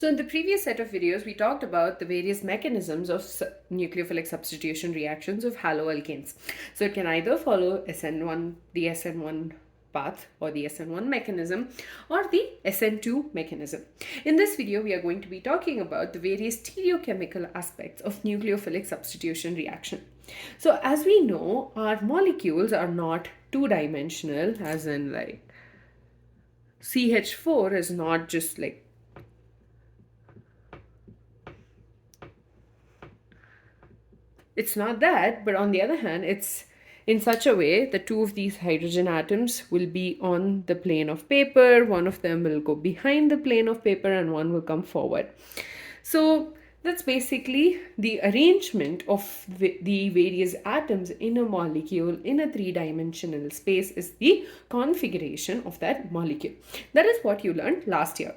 So in the previous set of videos, we talked about the various mechanisms of nucleophilic substitution reactions of haloalkanes. So it can either follow the SN1 path or the SN1 mechanism or the SN2 mechanism. In this video, we are going to be talking about the various stereochemical aspects of nucleophilic substitution reaction. So as we know, our molecules are not two-dimensional, as in like CH4 is not just like it's not that, but on the other hand, it's in such a way that two of these hydrogen atoms will be on the plane of paper, one of them will go behind the plane of paper, and one will come forward. So that's basically the arrangement of the various atoms in a molecule in a three-dimensional space is the configuration of that molecule. That is what you learned last year.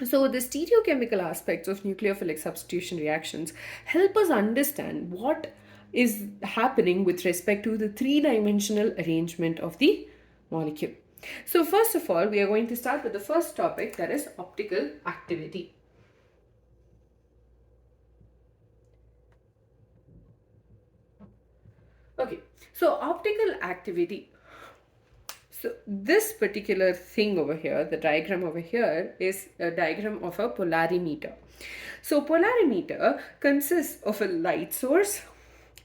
So the stereochemical aspects of nucleophilic substitution reactions help us understand what is happening with respect to the three-dimensional arrangement of the molecule. So first of all, we are going to start with the first topic, that is optical activity. Okay, so optical activity. So this particular thing over here, the diagram over here, is a diagram of a polarimeter. So polarimeter consists of a light source,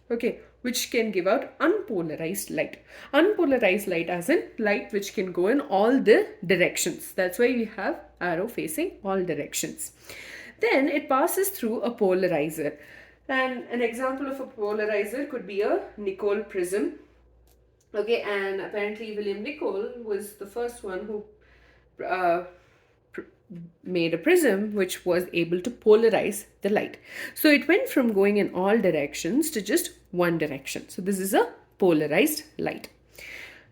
okay, which can give out unpolarized light. Unpolarized light as in light which can go in all the directions. That's why we have arrow facing all directions. Then it passes through a polarizer. And an example of a polarizer could be a Nicol prism. Okay, and apparently William Nicol was the first one who made a prism which was able to polarize the light. So it went from going in all directions to just one direction. So this is a polarized light.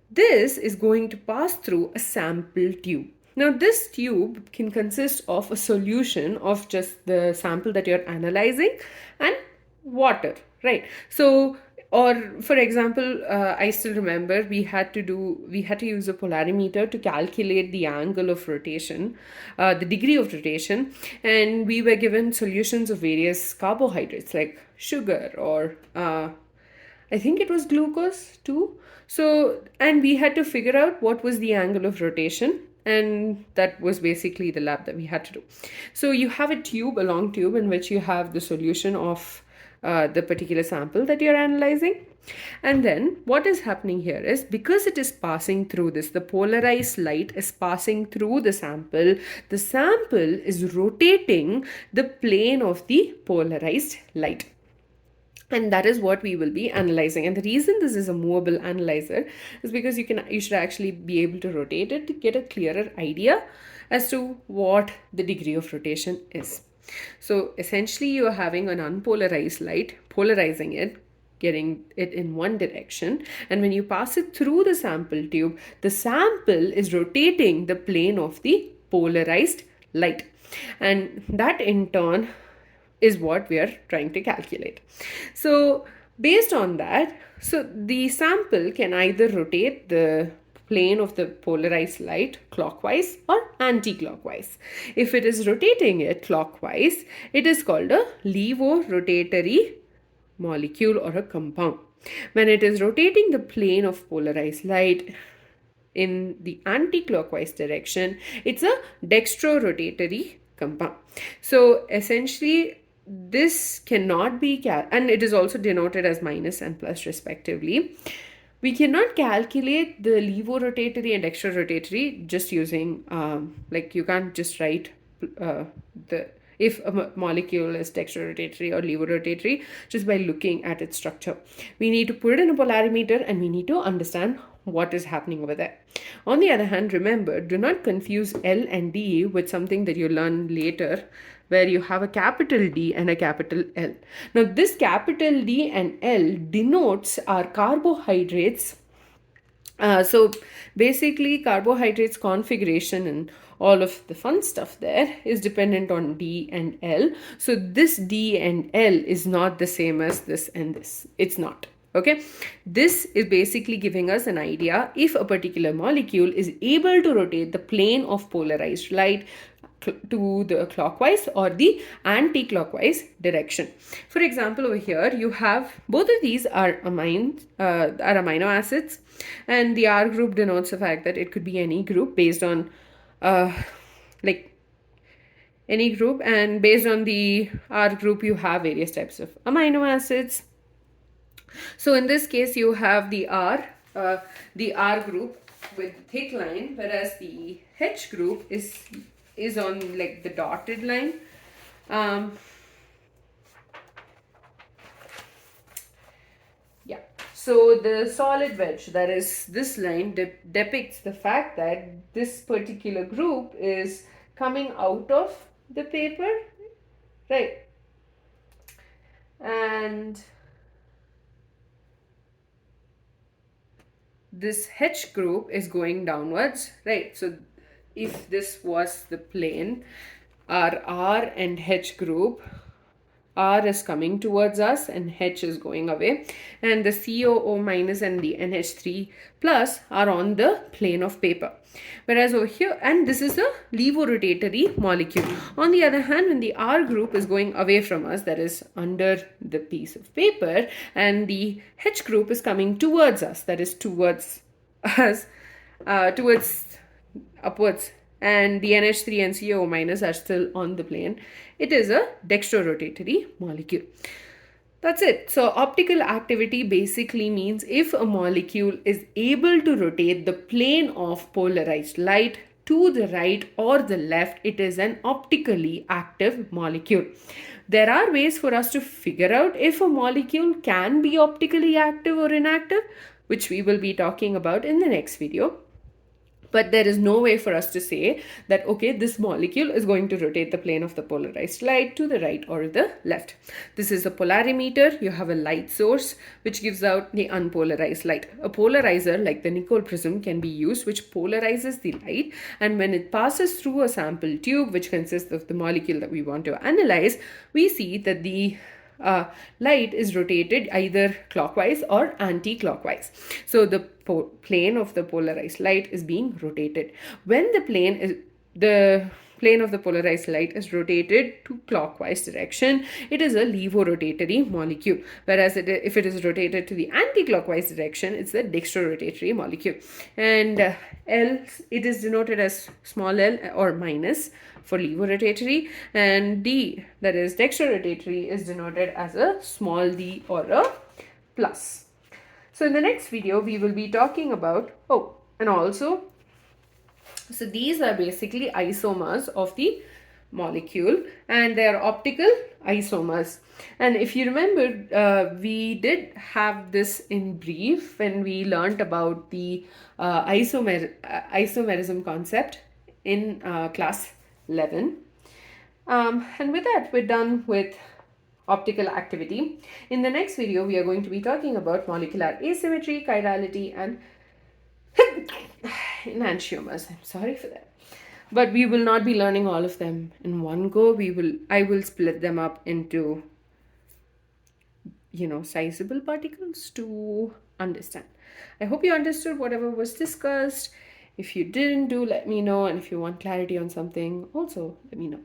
This is going to pass through a sample tube. Now this tube can consist of a solution of just the sample that you're analyzing and water, right? So or for example, I still remember we had to use a polarimeter to calculate the angle of rotation, the degree of rotation, and we were given solutions of various carbohydrates like sugar or I think it was glucose too. So, and we had to figure out what was the angle of rotation, and that was basically the lab that we had to do. So you have a tube, a long tube, in which you have the solution of the particular sample that you're analyzing. And then what is happening here is, because it is passing through this, the polarized light is passing through the sample is rotating the plane of the polarized light. And that is what we will be analyzing. And the reason this is a movable analyzer is because you should actually be able to rotate it to get a clearer idea as to what the degree of rotation is. So essentially you are having an unpolarized light, polarizing it, getting it in one direction, and when you pass it through the sample tube, the sample is rotating the plane of the polarized light, and that in turn is what we are trying to calculate. So based on that, so the sample can either rotate the plane of the polarized light clockwise or anti-clockwise. If it is rotating it clockwise, it is called a laevorotatory molecule or a compound. When it is rotating the plane of polarized light in the anti-clockwise direction, it's a dextrorotatory compound. So essentially this cannot be and it is also denoted as minus and plus respectively. We cannot calculate the levorotatory and dextrorotatory just using like you can't just write if a molecule is dextrorotatory or levorotatory just by looking at its structure. We need to put it in a polarimeter and we need to understand what is happening over there. On the other hand, remember, do not confuse L and D with something that you learn later, where you have a capital D and a capital L. Now this capital D and L denotes our carbohydrates. So basically carbohydrates configuration and all of the fun stuff there is dependent on D and L. So this D and L is not the same as this and this. It's not. Okay, this is basically giving us an idea if a particular molecule is able to rotate the plane of polarized light to the clockwise or the anti-clockwise direction. For example, over here you have both of these are amino acids, and the R group denotes the fact that it could be any group based on like any group, and based on the R group you have various types of amino acids. So in this case you have the R group with thick line, whereas the H group is on like the dotted line. Yeah, so the solid wedge, that is this line, depicts the fact that this particular group is coming out of the paper, right? And this H group is going downwards, right? So if this was the plane, our R and H group, R is coming towards us and H is going away, and the COO minus and the NH3 plus are on the plane of paper. Whereas over here, and this is a laevorotatory molecule. On the other hand, when the R group is going away from us, that is under the piece of paper, and the H group is coming towards us, that is towards us, towards upwards, and the NH3 and COO minus are still on the plane, it is a dextrorotatory molecule. That's it. So optical activity basically means if a molecule is able to rotate the plane of polarized light to the right or the left, it is an optically active molecule. There are ways for us to figure out if a molecule can be optically active or inactive, which we will be talking about in the next video. But there is no way for us to say that, okay, this molecule is going to rotate the plane of the polarized light to the right or the left. This is a polarimeter. You have a light source which gives out the unpolarized light. A polarizer like the nickel prism can be used, which polarizes the light, and when it passes through a sample tube which consists of the molecule that we want to analyze, we see that the light is rotated either clockwise or anti-clockwise. So the plane of the polarized light is being rotated. When the plane of the polarized light is rotated to clockwise direction, it is a laevorotatory molecule, whereas if it is rotated to the anti-clockwise direction, it's a dextrorotatory molecule. And L, it is denoted as small l or minus for laevorotatory, and D, that is dextrorotatory, is denoted as a small d or a plus. So in the next video we will be talking about, and also, so these are basically isomers of the molecule, and they are optical isomers. And if you remember, we did have this in brief when we learnt about the isomerism concept in class 11. And with that, we're done with optical activity. In the next video, we are going to be talking about molecular asymmetry, chirality, and enantiomers. I'm sorry for that. But we will not be learning all of them in one go. I will split them up into, sizable particles to understand. I hope you understood whatever was discussed. If you didn't, do let me know. And if you want clarity on something, also let me know.